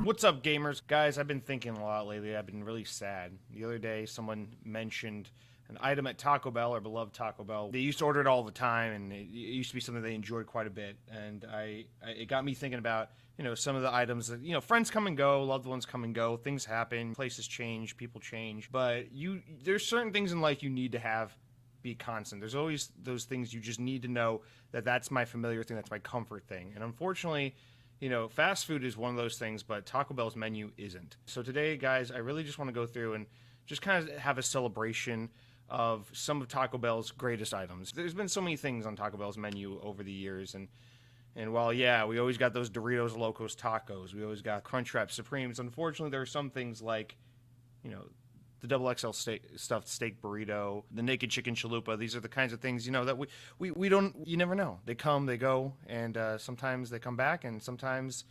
What's up, gamers? Guys, I've been thinking a lot lately. I've been really sad. The other day, someone mentioned an item at Taco Bell, our beloved Taco Bell. They used to order it all the time, and it used to be something they enjoyed quite a bit. And it got me thinking about, some of the items that, friends come and go, loved ones come and go, things happen, places change, people change. But there's certain things in life you need to have be constant. There's always those things you just need to know that that's my familiar thing, that's my comfort thing. And unfortunately, fast food is one of those things, but Taco Bell's menu isn't. So today, guys, I really just want to go through and just kind of have a celebration of some of Taco Bell's greatest items. There's been so many things on Taco Bell's menu over the years, and while, yeah, we always got those Doritos Locos Tacos, we always got Crunchwrap Supremes, unfortunately, there are some things like, the double XL stuffed steak burrito, the naked chicken chalupa. These are the kinds of things, that we don't, you never know. They come, they go, and sometimes they come back, and sometimes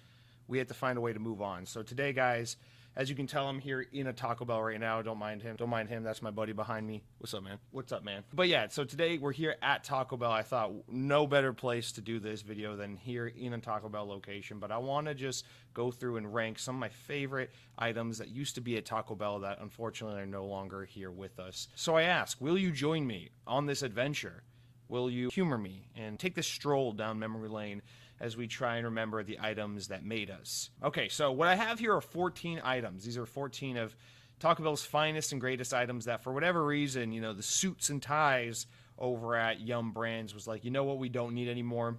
we have to find a way to move on. So today, guys, as you can tell, I'm here in a Taco Bell right now. Don't mind him. Don't mind him. That's my buddy behind me. What's up, man? What's up, man? But yeah, so today we're here at Taco Bell. I thought no better place to do this video than here in a Taco Bell location. But I want to just go through and rank some of my favorite items that used to be at Taco Bell that unfortunately are no longer here with us. So I ask, will you join me on this adventure? Will you humor me and take this stroll down memory lane as we try and remember the items that made us? Okay, so what I have here are 14 items. These are 14 of Taco Bell's finest and greatest items that, for whatever reason, the suits and ties over at Yum Brands was like, you know what we don't need anymore?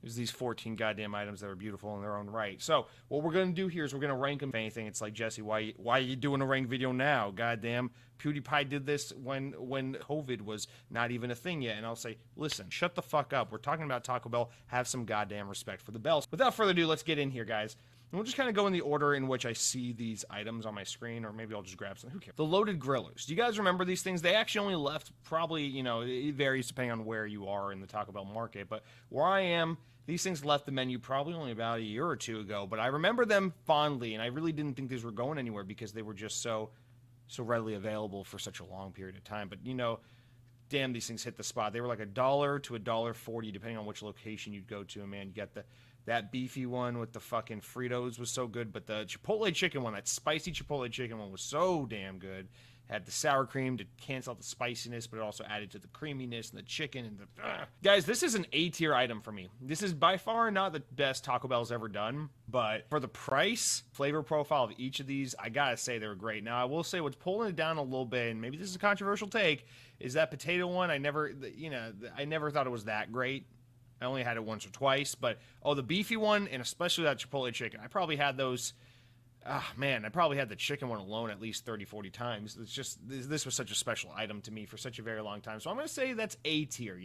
There's these 14 goddamn items that are beautiful in their own right. So what we're going to do here is we're going to rank them. If anything, it's like, Jesse, why are you doing a ranked video now? Goddamn, PewDiePie did this when COVID was not even a thing yet. And I'll say, listen, shut the fuck up. We're talking about Taco Bell. Have some goddamn respect for the bells. Without further ado, let's get in here, guys. And we'll just kind of go in the order in which I see these items on my screen, or maybe I'll just grab some. Who cares? The loaded grillers. Do you guys remember these things? They actually only left probably, it varies depending on where you are in the Taco Bell market. But where I am, these things left the menu probably only about a year or two ago. But I remember them fondly, and I really didn't think these were going anywhere because they were just so readily available for such a long period of time. But, damn, these things hit the spot. They were like $1 to $1.40 depending on which location you'd go to. And man, you got that beefy one with the fucking Fritos was so good, but the Chipotle chicken one, that spicy Chipotle chicken one was so damn good. Had the sour cream to cancel out the spiciness, but it also added to the creaminess and the chicken and the... Guys, this is an A-tier item for me. This is by far not the best Taco Bell's ever done, but for the price, flavor profile of each of these, I gotta say they were great. Now, I will say what's pulling it down a little bit, and maybe this is a controversial take, is that potato one. I never thought it was that great. I only had it once or twice, but the beefy one, and especially that Chipotle chicken, I probably had those... man, I probably had the chicken one alone at least 30, 40 times. It's just, this was such a special item to me for such a very long time. So I'm going to say that's A tier,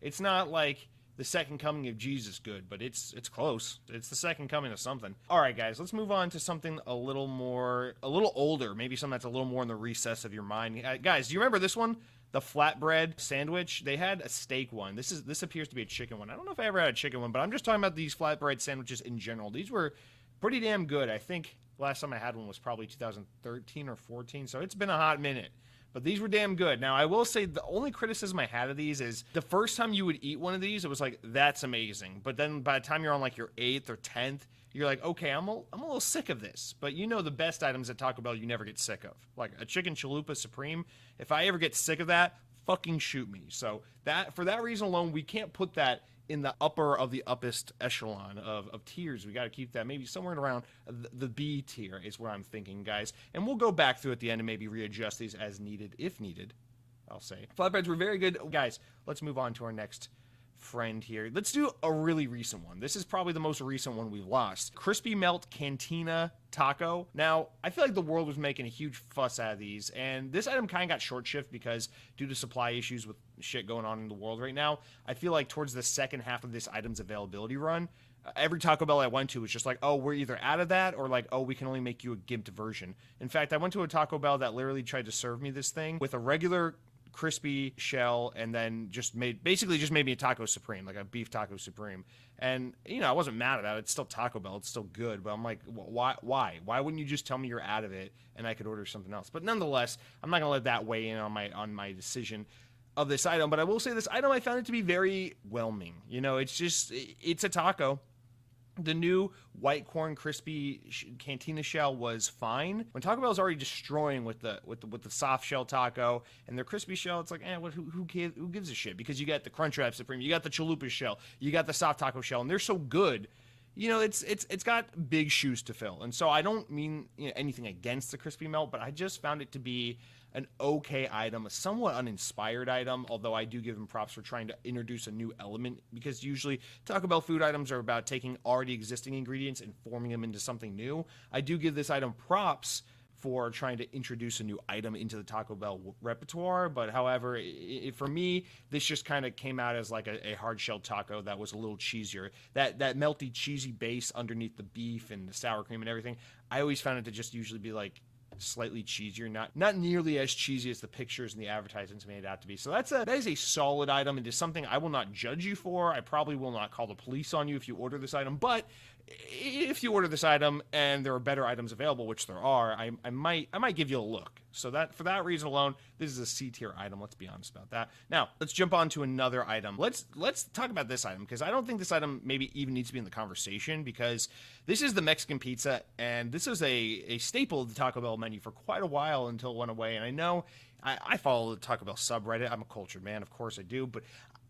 It's not like the second coming of Jesus good, but it's close. It's the second coming of something. All right, guys, let's move on to something a little older. Maybe something that's a little more in the recess of your mind. Guys, do you remember this one? The Flatbread Sandwich. They had a steak one. This appears to be a chicken one. I don't know if I ever had a chicken one, but I'm just talking about these flatbread sandwiches in general. These were pretty damn good. I think last time I had one was probably 2013 or 14, so it's been a hot minute. But these were damn good. Now, I will say the only criticism I had of these is the first time you would eat one of these, it was like, that's amazing. But then by the time you're on like your 8th or 10th, you're like, okay, I'm a little sick of this. But the best items at Taco Bell you never get sick of. Like a chicken chalupa supreme. If I ever get sick of that, fucking shoot me. So for that reason alone, we can't put that in the upper of the uppest echelon of tiers. We got to keep that maybe somewhere around the B tier is where I'm thinking, guys. And we'll go back through at the end and maybe readjust these as needed, if needed, I'll say. Flatbreads were very good. Guys, let's move on to our next friend here. Let's do a really recent one. This is probably the most recent one we've lost. Crispy Melt Cantina Taco. Now, I feel like the world was making a huge fuss out of these, and this item kind of got short shift because due to supply issues with shit going on in the world right now, I feel like towards the second half of this item's availability run, every Taco Bell I went to was just like, oh, we're either out of that or like, oh, we can only make you a gimped version. In fact, I went to a Taco Bell that literally tried to serve me this thing with a regular crispy shell and then basically just made me a taco supreme, like a beef taco supreme. And I wasn't mad about it. It's still Taco Bell, it's still good, but I'm like, why wouldn't you just tell me you're out of it and I could order something else? But nonetheless, I'm not gonna let that weigh in on my decision of this item. But I will say this item, I found it to be very whelming. It's a taco. The new white corn crispy cantina shell was fine. When Taco Bell's already destroying with the soft shell taco and their crispy shell, it's like, who gives a shit? Because you got the Crunchwrap Supreme, you got the Chalupa shell, you got the soft taco shell, and they're so good. It's got big shoes to fill. And so I don't mean anything against the crispy melt, but I just found it to be an okay item, a somewhat uninspired item, although I do give them props for trying to introduce a new element, because usually Taco Bell food items are about taking already existing ingredients and forming them into something new. I do give this item props for trying to introduce a new item into the Taco Bell repertoire, but however, for me, this just kind of came out as like a hard-shelled taco that was a little cheesier. That melty, cheesy base underneath the beef and the sour cream and everything, I always found it to just usually be like slightly cheesier, not nearly as cheesy as the pictures and the advertisements made it out to be. So that is a solid item. It is something I will not judge you for. I probably will not call the police on you if you order this item, but if you order this item and there are better items available, which there are, I might give you a look. So that for that reason alone, this is a C tier item. Let's be honest about that. Now let's jump on to another item. Let's talk about this item, because I don't think this item maybe even needs to be in the conversation, because this is the Mexican pizza, and this is a staple of the Taco Bell menu for quite a while until it went away. And I know I follow the Taco Bell subreddit. I'm a cultured man, of course I do, but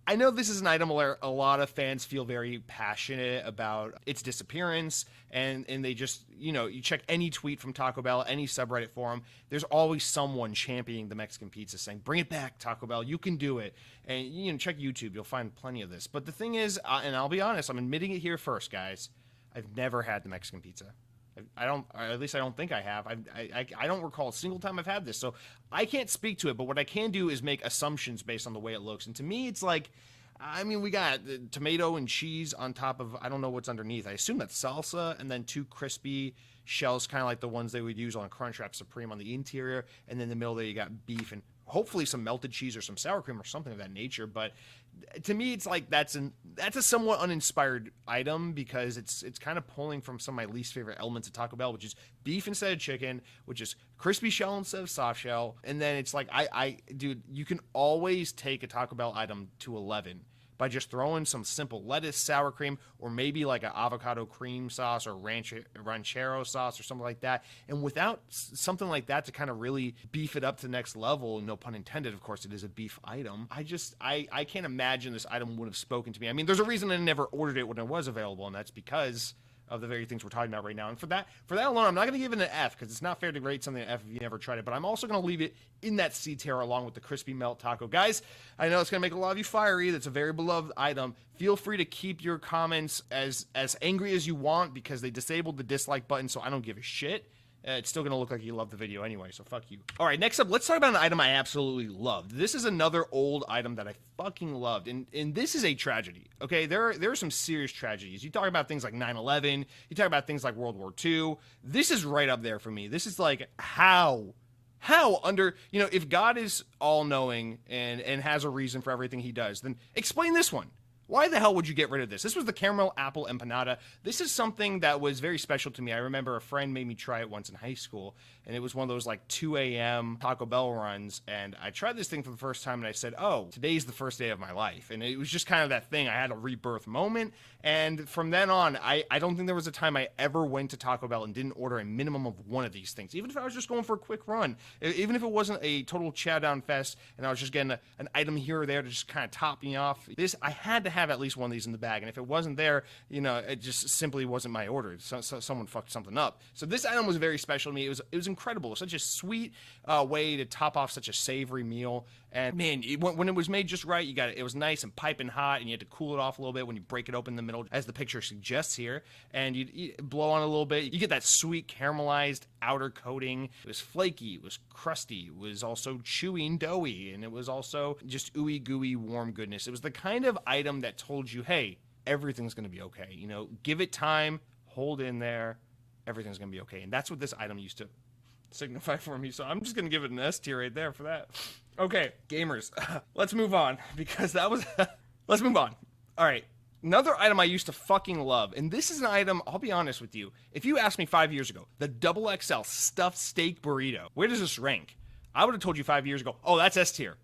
I know this is an item where a lot of fans feel very passionate about its disappearance, and they just, you check any tweet from Taco Bell, any subreddit forum, there's always someone championing the Mexican pizza, saying, bring it back, Taco Bell, you can do it. And, check YouTube, you'll find plenty of this. But the thing is, and I'll be honest, I'm admitting it here first, guys, I've never had the Mexican pizza. I don't, or at least I don't think I have. I don't recall a single time I've had this, so I can't speak to it, but what I can do is make assumptions based on the way it looks. And to me, it's like, we got tomato and cheese on top of, I don't know what's underneath. I assume that's salsa, and then two crispy shells, kind of like the ones they would use on a Crunchwrap Supreme on the interior, and then in the middle there you got beef and hopefully some melted cheese or some sour cream or something of that nature. But to me, it's like that's a somewhat uninspired item, because it's kind of pulling from some of my least favorite elements of Taco Bell, which is beef instead of chicken, which is crispy shell instead of soft shell. And then it's like, dude, you can always take a Taco Bell item to 11 by just throwing some simple lettuce, sour cream, or maybe like an avocado cream sauce or ranchero sauce or something like that. And without something like that to kind of really beef it up to the next level, no pun intended, of course, it is a beef item. I can't imagine this item would have spoken to me. I mean, there's a reason I never ordered it when it was available, and that's because of the very things we're talking about right now. And for that alone, I'm not going to give it an F, because it's not fair to rate something an F if you never tried it, but I'm also going to leave it in that C tier along with the crispy melt taco. Guys, I know it's going to make a lot of you fiery. That's a very beloved item. Feel free to keep your comments as angry as you want, because they disabled the dislike button, so I don't give a shit. It's still going to look like you love the video anyway, so fuck you. All right, next up, let's talk about an item I absolutely loved. This is another old item that I fucking loved, and this is a tragedy, okay? There are some serious tragedies. You talk about things like 9/11, you talk about things like World War II. This is right up there for me. This is like, how under, if God is all-knowing and has a reason for everything he does, then explain this one. Why the hell would you get rid of this? This was the caramel apple empanada. This is something that was very special to me. I remember a friend made me try it once in high school, and it was one of those like 2 a.m. Taco Bell runs, and I tried this thing for the first time, and I said, oh, today's the first day of my life. And it was just kind of that thing. I had a rebirth moment, and from then on, I don't think there was a time I ever went to Taco Bell and didn't order a minimum of one of these things, even if I was just going for a quick run, even if it wasn't a total chow down fest, and I was just getting an item here or there to just kind of top me off. I had to have at least one of these in the bag, and if it wasn't there, it just simply wasn't my order. So someone fucked something up. So this item was very special to me. It was incredible. Such a sweet way to top off such a savory meal. And man, when it was made just right, it was nice and piping hot, and you had to cool it off a little bit when you break it open in the middle, as the picture suggests here, and you blow on a little bit. You get that sweet caramelized outer coating. It was flaky, it was crusty, it was also chewy and doughy, and it was also just ooey gooey warm goodness. It was the kind of item that told you, hey, everything's going to be okay. Give it time, hold in there, everything's going to be okay. And that's what this item used to signify for me. So I'm just going to give it an S tier right there for that. Okay, gamers, let's move on, because that was, let's move on. All right. Another item I used to fucking love, and this is an item, I'll be honest with you, if you asked me 5 years ago, the XXL stuffed steak burrito, where does this rank? I would have told you 5 years ago, oh, that's S tier.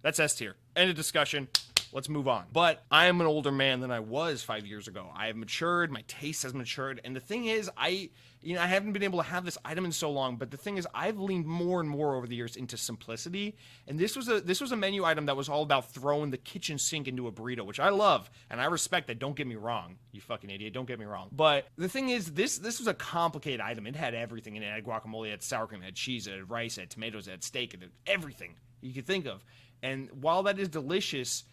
That's S tier. End of discussion. let's move on. But I am an older man than I was 5 years ago. I have matured, my taste has matured, and the thing is, I haven't been able to have this item in so long, but the thing is, I've leaned more and more over the years into simplicity, and this was a menu item that was all about throwing the kitchen sink into a burrito, which I love, and I respect that, don't get me wrong, you fucking idiot, don't get me wrong. But the thing is, this was a complicated item. It had everything in it. It had guacamole, it had sour cream, it had cheese, it had rice, it had tomatoes, it had steak, it had everything you could think of. And while that is delicious,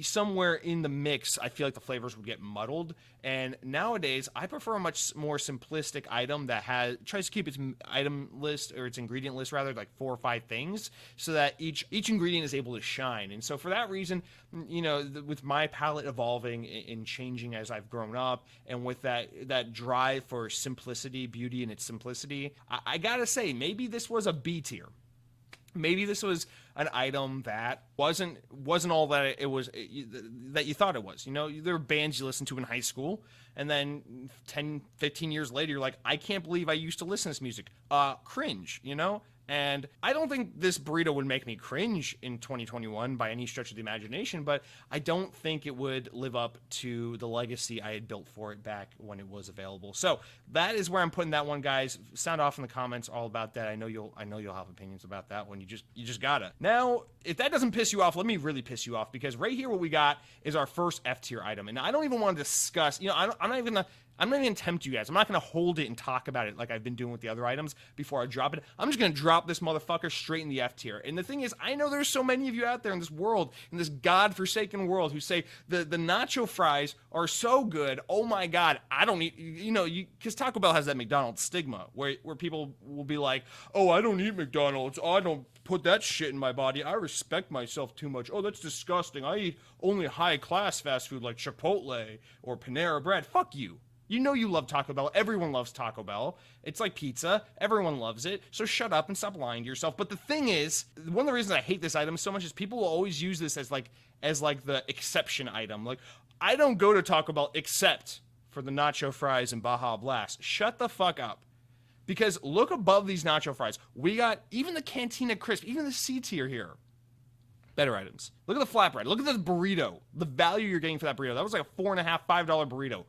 somewhere in the mix, I feel like the flavors would get muddled. And nowadays, I prefer a much more simplistic item that tries to keep its item list, or its ingredient list rather, like 4 or 5 things, so that each ingredient is able to shine. And so for that reason, with my palate evolving and changing as I've grown up, and with that drive for simplicity, beauty in its simplicity, I gotta say, maybe this was a B tier. Maybe this was an item that wasn't all that it was, that you thought it was. There were bands you listened to in high school, and then 10, 15 years later, you're like, I can't believe I used to listen to this music. Cringe, And I don't think this burrito would make me cringe in 2021 by any stretch of the imagination, but I don't think it would live up to the legacy I had built for it back when it was available. So that is where I'm putting that one, guys. Sound off in the comments all about that. I know you'll have opinions about that one. You just gotta. Now, if that doesn't piss you off, let me really piss you off, because right here what we got is our first F tier item, and I don't even want to discuss. I'm not even gonna tempt you guys. I'm not gonna hold it and talk about it like I've been doing with the other items before I drop it. I'm just gonna drop this motherfucker straight in the F tier. And the thing is, I know there's so many of you out there in this world, in this godforsaken world, who say the nacho fries are so good. Oh my god, I don't eat. Because Taco Bell has that McDonald's stigma where people will be like, oh, I don't eat McDonald's. Oh, I don't put that shit in my body. I respect myself too much. Oh, that's disgusting. I eat only high class fast food like Chipotle or Panera Bread. Fuck you. You love Taco Bell. Everyone loves Taco Bell. It's like pizza. Everyone loves it. So shut up and stop lying to yourself. But the thing is, one of the reasons I hate this item so much is people will always use this as like the exception item. Like, I don't go to Taco Bell except for the nacho fries and Baja Blast. Shut the fuck up. Because look above these nacho fries. We got even the Cantina Crisp, even the C tier here. Better items. Look at the flatbread. Look at the burrito. The value you're getting for that burrito. That was like a $4.50, $5 burrito.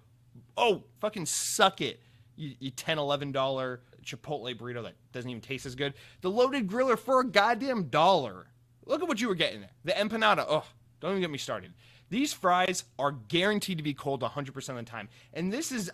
Oh, fucking suck it, you $10, $11 Chipotle burrito that doesn't even taste as good. The loaded griller for a goddamn $1. Look at what you were getting there. The empanada. Oh, don't even get me started. These fries are guaranteed to be cold 100% of the time. And this is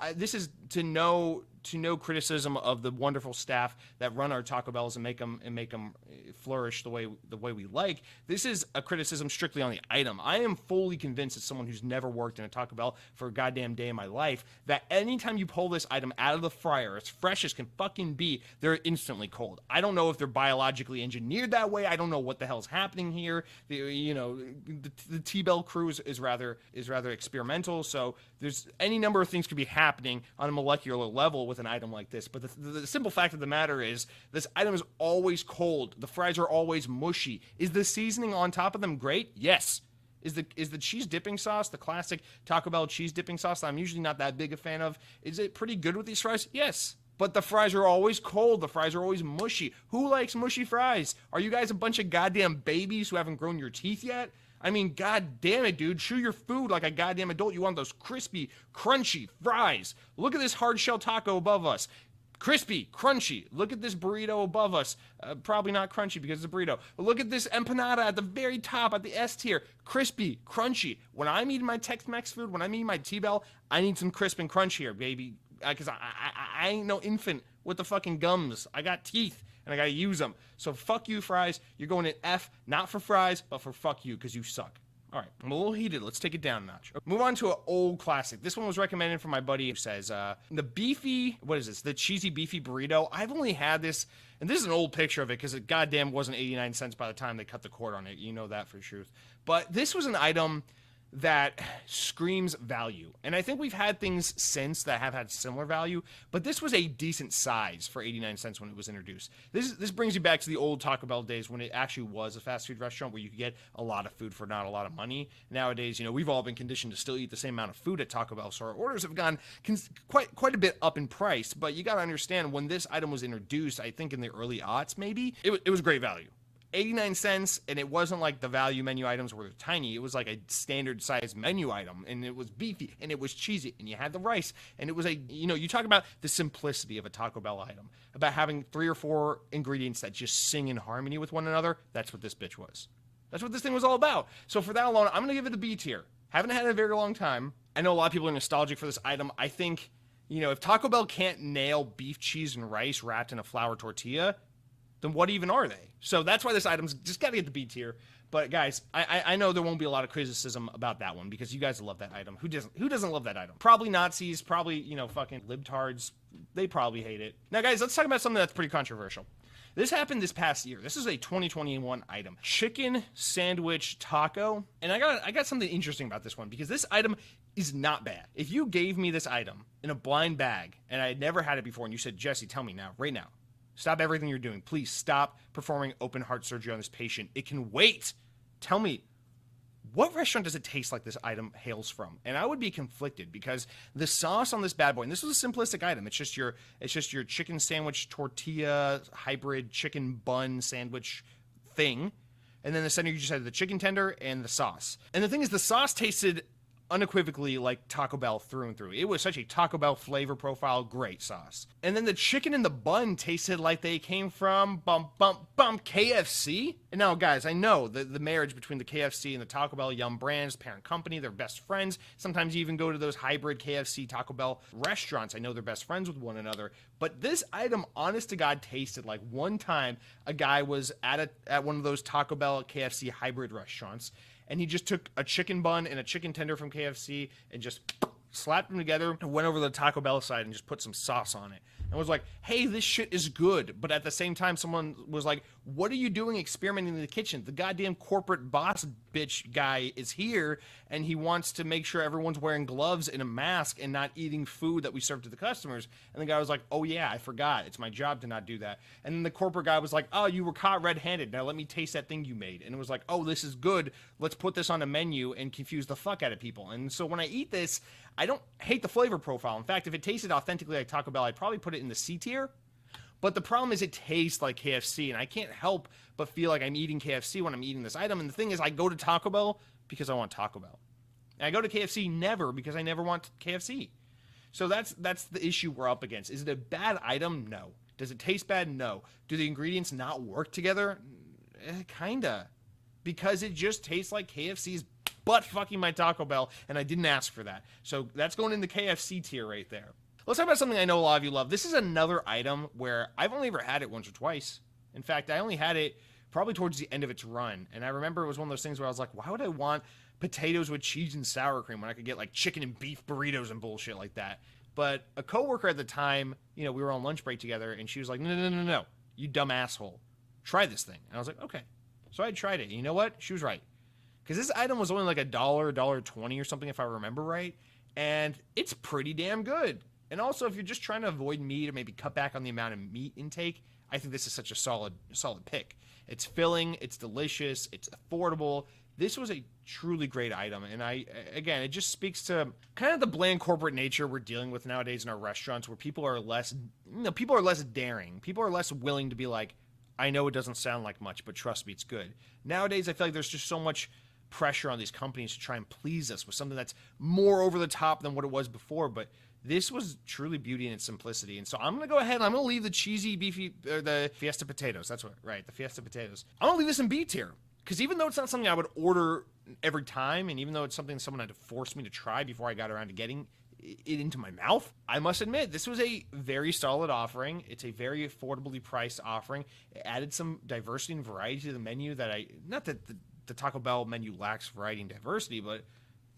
to no criticism of the wonderful staff that run our Taco Bells and make them flourish the way we like. This is a criticism strictly on the item. I am fully convinced, as someone who's never worked in a Taco Bell for a goddamn day in my life, that anytime you pull this item out of the fryer, as fresh as can fucking be, they're instantly cold. I don't know if they're biologically engineered that way. I don't know what the hell's happening here. The T-Bell crew is rather experimental. So there's any number of things could be happening on a molecular level with an item like this. But the simple fact of the matter is, this item is always cold. The fries are always mushy. Is the seasoning on top of them great? Yes. Is the cheese dipping sauce, the classic Taco Bell cheese dipping sauce that I'm usually not that big a fan of, is it pretty good with these fries? Yes. But the fries are always cold. The fries are always mushy. Who likes mushy fries? Are you guys a bunch of goddamn babies who haven't grown your teeth yet? I mean, god damn it, dude. Chew your food like a goddamn adult. You want those crispy, crunchy fries. Look at this hard shell taco above us. Crispy, crunchy. Look at this burrito above us. Probably not crunchy because it's a burrito. But look at this empanada at the very top, at the S tier. Crispy, crunchy. When I'm eating my Tex-Mex food, when I'm eating my T-Bell, I need some crisp and crunch here, baby. Because I ain't no infant with the fucking gums. I got teeth, and I gotta use them. So fuck you, fries. You're going in F, not for fries, but for fuck you, because you suck. All right, I'm a little heated. Let's take it down a notch. Move on to an old classic. This one was recommended from my buddy who says, the Beefy, what is this? The cheesy Beefy burrito. I've only had this, and this is an old picture of it because it goddamn wasn't 89 cents by the time they cut the cord on it. You know that for truth. But this was an item that screams value. And I think we've had things since that have had similar value, but this was a decent size for 89 cents when it was introduced. This brings you back to the old Taco Bell days when it actually was a fast food restaurant where you could get a lot of food for not a lot of money. Nowadays, we've all been conditioned to still eat the same amount of food at Taco Bell, so our orders have gone quite a bit up in price. But you got to understand, when this item was introduced, I think in the early aughts maybe, it was great value. 89 cents, and it wasn't like the value menu items were tiny. It was like a standard size menu item, and it was beefy, and it was cheesy, and you had the rice, and it was you talk about the simplicity of a Taco Bell item, about having 3 or 4 ingredients that just sing in harmony with one another. That's what this bitch was. That's what this thing was all about. So for that alone, I'm going to give it the B tier. Haven't had it in a very long time. I know a lot of people are nostalgic for this item. I think, if Taco Bell can't nail beef, cheese, and rice wrapped in a flour tortilla, then what even are they? So that's why this item's just got to get the B tier. But guys, I know there won't be a lot of criticism about that one because you guys love that item. Who doesn't love that item? Probably Nazis, probably, fucking libtards. They probably hate it. Now guys, let's talk about something that's pretty controversial. This happened this past year. This is a 2021 item. Chicken sandwich taco. And I got something interesting about this one because this item is not bad. If you gave me this item in a blind bag and I had never had it before and you said, Jesse, tell me now, right now, stop everything you're doing. Please stop performing open heart surgery on this patient. It can wait. Tell me, what restaurant does it taste like this item hails from? And I would be conflicted because the sauce on this bad boy, and this was a simplistic item. It's just your chicken sandwich tortilla hybrid chicken bun sandwich thing. And then the center, you just had the chicken tender and the sauce. And the thing is, the sauce tasted unequivocally like Taco Bell through and through. It was such a Taco Bell flavor profile, great sauce. And then the chicken in the bun tasted like they came from KFC. And now guys, I know the marriage between the KFC and the Taco Bell Yum brands, parent company, they're best friends. Sometimes you even go to those hybrid KFC Taco Bell restaurants. I know they're best friends with one another. But this item, honest to God, tasted like one time a guy was at one of those Taco Bell KFC hybrid restaurants, and he just took a chicken bun and a chicken tender from KFC and just slapped them together and went over to the Taco Bell side and just put some sauce on it. And was like, hey, this shit is good. But at the same time, someone was like, what are you doing experimenting in the kitchen? The goddamn corporate boss bitch guy is here, and he wants to make sure everyone's wearing gloves and a mask and not eating food that we serve to the customers. And the guy was like, oh yeah, I forgot. It's my job to not do that. And then the corporate guy was like, oh, you were caught red-handed. Now let me taste that thing you made. And it was like, oh, this is good. Let's put this on a menu and confuse the fuck out of people. And so when I eat this, I don't hate the flavor profile. In fact, if it tasted authentically like Taco Bell, I'd probably put it in the C tier. But the problem is it tastes like KFC, and I can't help but feel like I'm eating KFC when I'm eating this item. And the thing is, I go to Taco Bell because I want Taco Bell. And I go to KFC never because I never want KFC. So that's the issue we're up against. Is it a bad item? No. Does it taste bad? No. Do the ingredients not work together? Kinda. Because it just tastes like KFC's butt fucking my Taco Bell, and I didn't ask for that. So that's going in the KFC tier right there. Let's talk about something I know a lot of you love. This is another item where I've only ever had it once or twice. In fact, I only had it probably towards the end of its run. And I remember it was one of those things where I was like, why would I want potatoes with cheese and sour cream when I could get like chicken and beef burritos and bullshit like that? But a coworker at the time, we were on lunch break together, and she was like, no, you dumb asshole. Try this thing. And I was like, okay. So I tried it. And you know what? She was right. Because this item was only like $1.20 or something, if I remember right. And it's pretty damn good. And also, if you're just trying to avoid meat or maybe cut back on the amount of meat intake, I think this is such a solid pick. It's filling, it's delicious, it's affordable. This was a truly great item. And it just speaks to kind of the bland corporate nature we're dealing with nowadays in our restaurants, where people are less daring. People are less willing to be like, I know it doesn't sound like much, but trust me, it's good. Nowadays, I feel like there's just so much pressure on these companies to try and please us with something that's more over the top than what it was before. But this was truly beauty in its simplicity. And so I'm going to go ahead and I'm going to leave the cheesy, beefy, or the Fiesta Potatoes. That's right, the Fiesta Potatoes. I'm going to leave this in B tier. Because even though it's not something I would order every time, and even though it's something someone had to force me to try before I got around to getting it into my mouth, I must admit, this was a very solid offering. It's a very affordably priced offering. It added some diversity and variety to the menu that not that the Taco Bell menu lacks variety and diversity, but,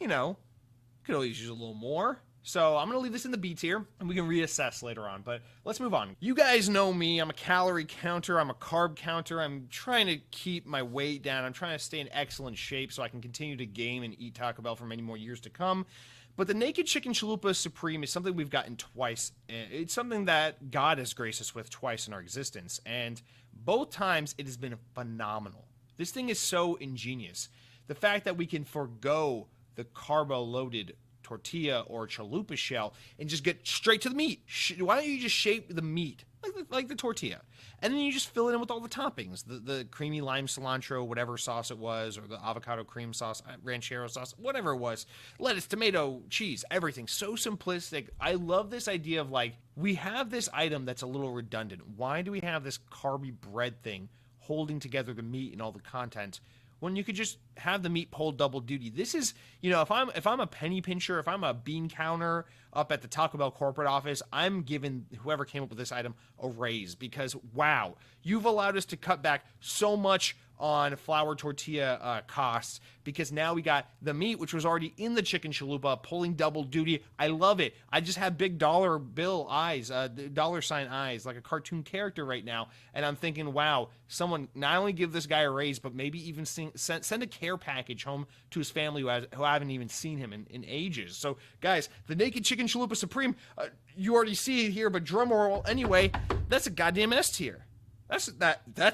could always use a little more. So I'm going to leave this in the B tier, and we can reassess later on. But let's move on. You guys know me. I'm a calorie counter. I'm a carb counter. I'm trying to keep my weight down. I'm trying to stay in excellent shape so I can continue to game and eat Taco Bell for many more years to come. But the Naked Chicken Chalupa Supreme is something we've gotten twice. It's something that God has graced us with twice in our existence. And both times it has been phenomenal. This thing is so ingenious. The fact that we can forgo the carbo-loaded tortilla or chalupa shell and just get straight to the meat. Why don't you just shape the meat like the tortilla. And then you just fill it in with all the toppings, the creamy lime cilantro, whatever sauce it was, or the avocado cream sauce, ranchero sauce, whatever it was, lettuce, tomato, cheese, everything. So simplistic. I love this idea of like, we have this item that's a little redundant. Why do we have this carby bread thing holding together the meat and all the content when you could just have the meat pulled double duty? This is, if I'm a penny pincher, if I'm a bean counter up at the Taco Bell corporate office, I'm giving whoever came up with this item a raise, because wow, you've allowed us to cut back so much on flour tortilla costs, because now we got the meat, which was already in the chicken chalupa, pulling double duty. I love it. I just have big dollar bill eyes, dollar sign eyes, like a cartoon character right now, and I'm thinking, wow, someone not only give this guy a raise, but maybe even send a care package home to his family who haven't even seen him in ages. So guys, the Naked Chicken Chalupa Supreme, you already see it here, but drum roll anyway, that's a goddamn S tier. That's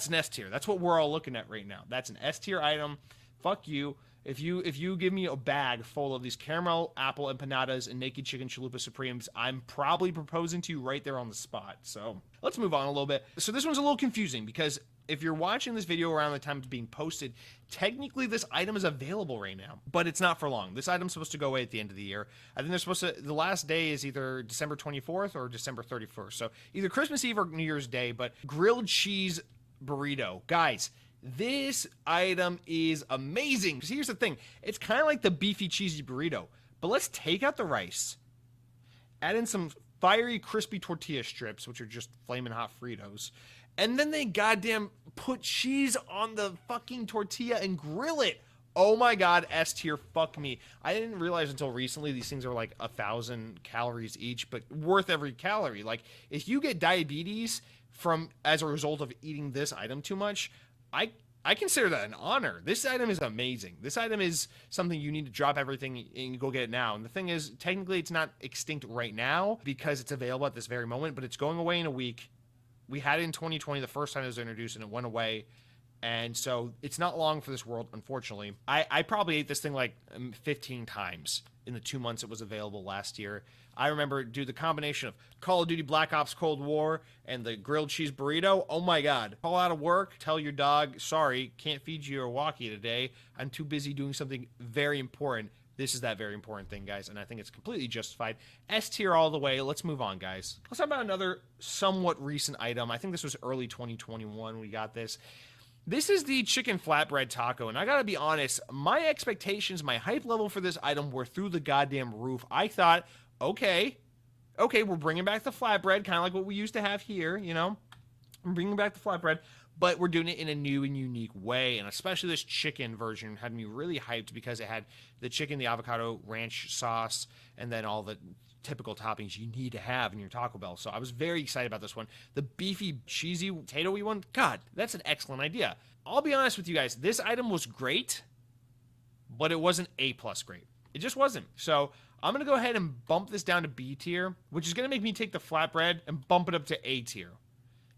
an S tier. That's what we're all looking at right now. That's an S tier item. Fuck you. If you give me a bag full of these caramel apple empanadas and Naked Chicken Chalupa Supremes, I'm probably proposing to you right there on the spot. So let's move on a little bit. So this one's a little confusing, because if you're watching this video around the time it's being posted, technically this item is available right now, but it's not for long. This item's supposed to go away at the end of the year. I think the last day is either December 24th or December 31st. So either Christmas Eve or New Year's Day, but grilled cheese burrito. Guys, this item is amazing. Because here's the thing. It's kind of like the beefy cheesy burrito, but let's take out the rice, add in some fiery crispy tortilla strips, which are just flaming hot Fritos, and then they goddamn put cheese on the fucking tortilla and grill it. Oh my God, S tier, fuck me. I didn't realize until recently these things are like 1,000 calories each, but worth every calorie. Like, if you get diabetes as a result of eating this item too much, I consider that an honor. This item is amazing. This item is something you need to drop everything and go get it now. And the thing is, technically it's not extinct right now because it's available at this very moment, but it's going away in a week. We had it in 2020 the first time it was introduced, and it went away. And so it's not long for this world, unfortunately. I probably ate this thing like 15 times in the 2 months it was available last year. I remember, dude, the combination of Call of Duty Black Ops Cold War and the grilled cheese burrito. Oh my God. Call out of work, tell your dog, sorry, can't feed you or walk you today. I'm too busy doing something very important. This is that very important thing, guys, and I think it's completely justified. S tier all the way. Let's move on, guys. Let's talk about another somewhat recent item. I think this was early 2021 we got this. This is the chicken flatbread taco, and I gotta be honest, my expectations, my hype level for this item were through the goddamn roof. I thought, okay, we're bringing back the flatbread, kind of like what we used to have here, We're bringing back the flatbread, but we're doing it in a new and unique way, and especially this chicken version had me really hyped because it had the chicken, the avocado ranch sauce, and then all the typical toppings you need to have in your Taco Bell. So I was very excited about this one. The beefy, cheesy, potatoey one, God, that's an excellent idea. I'll be honest with you guys, this item was great, but it wasn't A+ great. It just wasn't. So I'm going to go ahead and bump this down to B tier, which is going to make me take the flatbread and bump it up to A tier.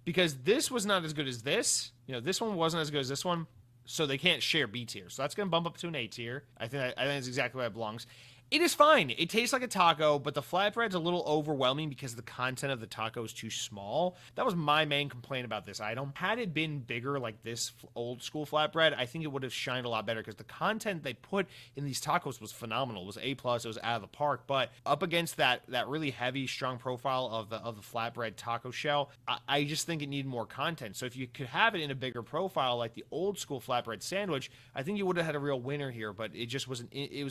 Because this was not as good as this. This one wasn't as good as this one, so they can't share B tier. So that's going to bump up to an A tier. I think that's exactly where it belongs. It is fine. It tastes like a taco, but the flatbread's a little overwhelming because the content of the taco is too small. That was my main complaint about this item. Had it been bigger like this old school flatbread, I think it would have shined a lot better because the content they put in these tacos was phenomenal. It was A+, it was out of the park, but up against that really heavy, strong profile of the flatbread taco shell, I just think it needed more content. So if you could have it in a bigger profile like the old school flatbread sandwich, I think you would have had a real winner here, but it just wasn't. It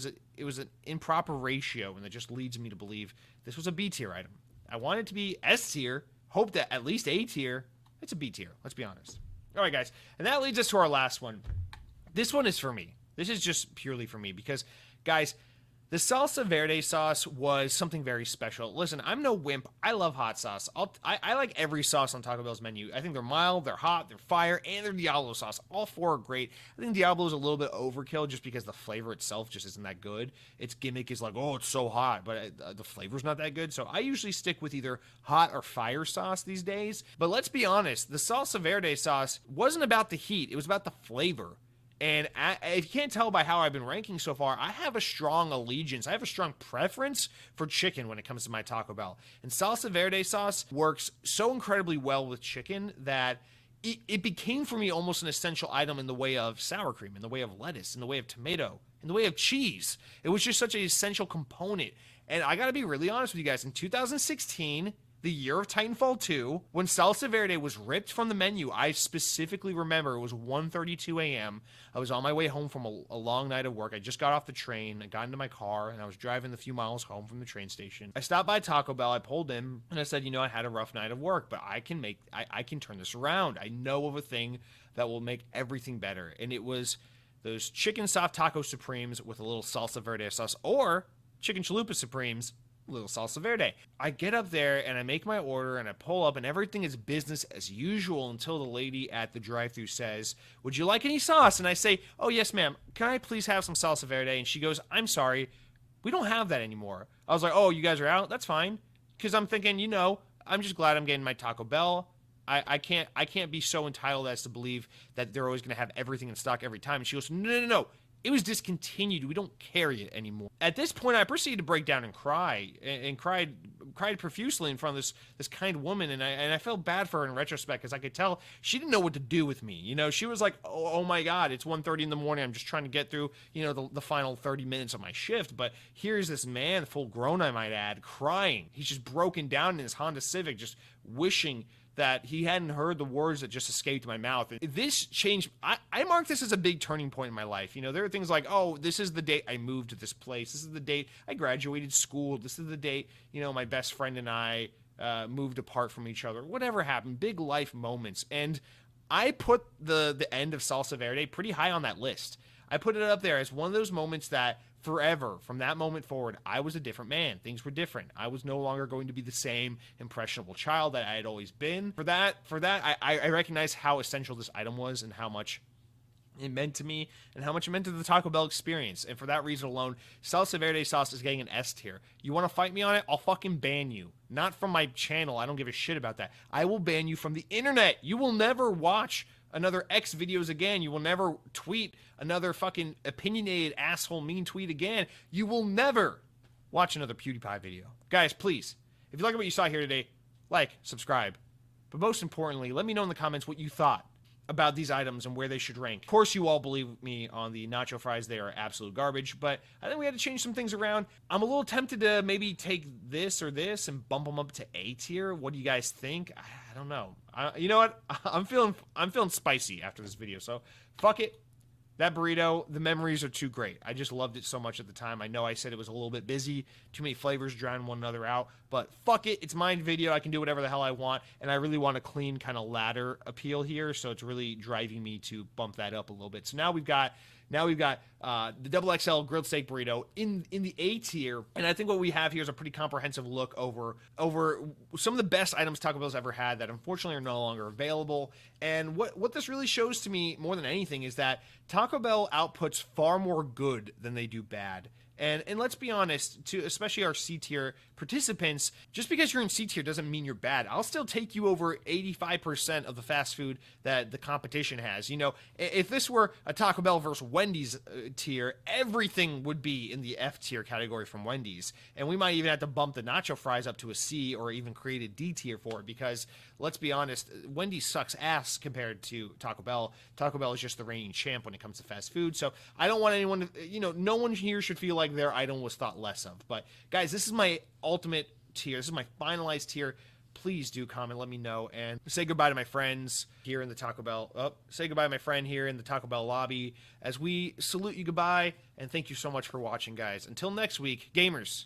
was an improper ratio, and that just leads me to believe this was a B tier item. I want it to be S tier, hope that at least A tier. It's a B tier, let's be honest. All right, guys, and that leads us to our last one. This one is for me. This is just purely for me because, guys, the Salsa Verde sauce was something very special. Listen, I'm no wimp. I love hot sauce. I like every sauce on Taco Bell's menu. I think they're mild, they're hot, they're fire, and they're Diablo sauce. All four are great. I think Diablo is a little bit overkill just because the flavor itself just isn't that good. Its gimmick is like, oh, it's so hot, but the flavor's not that good. So I usually stick with either hot or fire sauce these days. But let's be honest, the Salsa Verde sauce wasn't about the heat. It was about the flavor. And if you can't tell by how I've been ranking so far, I have a strong allegiance. I have a strong preference for chicken when it comes to my Taco Bell. And Salsa Verde sauce works so incredibly well with chicken that it became for me almost an essential item in the way of sour cream, in the way of lettuce, in the way of tomato, in the way of cheese. It was just such an essential component. And I gotta be really honest with you guys, in 2016, the year of Titanfall 2, when Salsa Verde was ripped from the menu, I specifically remember it was 1:32 a.m. I was on my way home from a long night of work. I just got off the train, I got into my car, and I was driving the few miles home from the train station. I stopped by Taco Bell, I pulled in, and I said, I had a rough night of work, but I can turn this around. I know of a thing that will make everything better. And it was those chicken soft taco supremes with a little Salsa Verde sauce, or chicken chalupa supremes, little Salsa Verde. I get up there and I make my order and I pull up and everything is business as usual until the lady at the drive-thru says, "Would you like any sauce?" And I say, "Oh, yes, ma'am. Can I please have some Salsa Verde?" And she goes, "I'm sorry, we don't have that anymore." I was like, "Oh, you guys are out? That's fine." Because I'm thinking, I'm just glad I'm getting my Taco Bell. I can't be so entitled as to believe that they're always going to have everything in stock every time. And she goes, No. It was discontinued. We don't carry it anymore. At this point, I proceeded to break down and cry, and cried profusely in front of this kind woman, and I felt bad for her in retrospect because I could tell she didn't know what to do with me. She was like, oh my God, it's 1:30 in the morning. I'm just trying to get through, the final 30 minutes of my shift. But here's this man, full grown, I might add, crying. He's just broken down in his Honda Civic, just wishing that he hadn't heard the words that just escaped my mouth. This changed. I mark this as a big turning point in my life. There are things like, oh, this is the date I moved to this place. This is the date I graduated school. This is the date, my best friend and I moved apart from each other. Whatever happened, big life moments. And I put the end of Salsa Verde pretty high on that list. I put it up there as one of those moments that forever, from that moment forward, I was a different man. Things were different. I was no longer going to be the same impressionable child that I had always been. For that, I recognize how essential this item was and how much it meant to me and how much it meant to the Taco Bell experience. And for that reason alone, Salsa Verde sauce is getting an S tier. You want to fight me on it? I'll fucking ban you. Not from my channel. I don't give a shit about that. I will ban you from the internet. You will never watch another X videos again. You will never tweet another fucking opinionated asshole mean tweet again. You will never watch another PewDiePie video. Guys, please, if you like what you saw here today, like, subscribe. But most importantly, let me know in the comments what you thought about these items and where they should rank. Of course, you all believe me on the nacho fries. They are absolute garbage, but I think we had to change some things around. I'm a little tempted to maybe take this or this and bump them up to A tier. What do you guys think? I don't know. You know what? I'm feeling spicy after this video, so fuck it. That burrito, the memories are too great. I just loved it so much at the time. I know I said it was a little bit busy, too many flavors drown one another out, but fuck it. It's my video. I can do whatever the hell I want, and I really want a clean kind of ladder appeal here, so it's really driving me to bump that up a little bit. So now we've got the double XL grilled steak burrito in the A tier, and I think what we have here is a pretty comprehensive look over some of the best items Taco Bell's ever had that unfortunately are no longer available. And what this really shows to me more than anything is that Taco Bell outputs far more good than they do bad. And let's be honest, to especially our C tier participants, just because you're in C tier doesn't mean you're bad. I'll still take you over 85% of the fast food that the competition has. If this were a Taco Bell versus Wendy's tier, everything would be in the F tier category from Wendy's. And we might even have to bump the nacho fries up to a C or even create a D tier for it because, let's be honest, Wendy's sucks ass compared to Taco Bell. Taco Bell is just the reigning champ when it comes to fast food. So I don't want anyone to, no one here should feel like their item was thought less of. But guys, this is my ultimate tier. This is my finalized tier. Please do comment, let me know, and say goodbye to my friends here in the Taco Bell. Say goodbye to my friend here in the Taco Bell lobby as we salute you goodbye, and thank you so much for watching, guys. Until next week, gamers.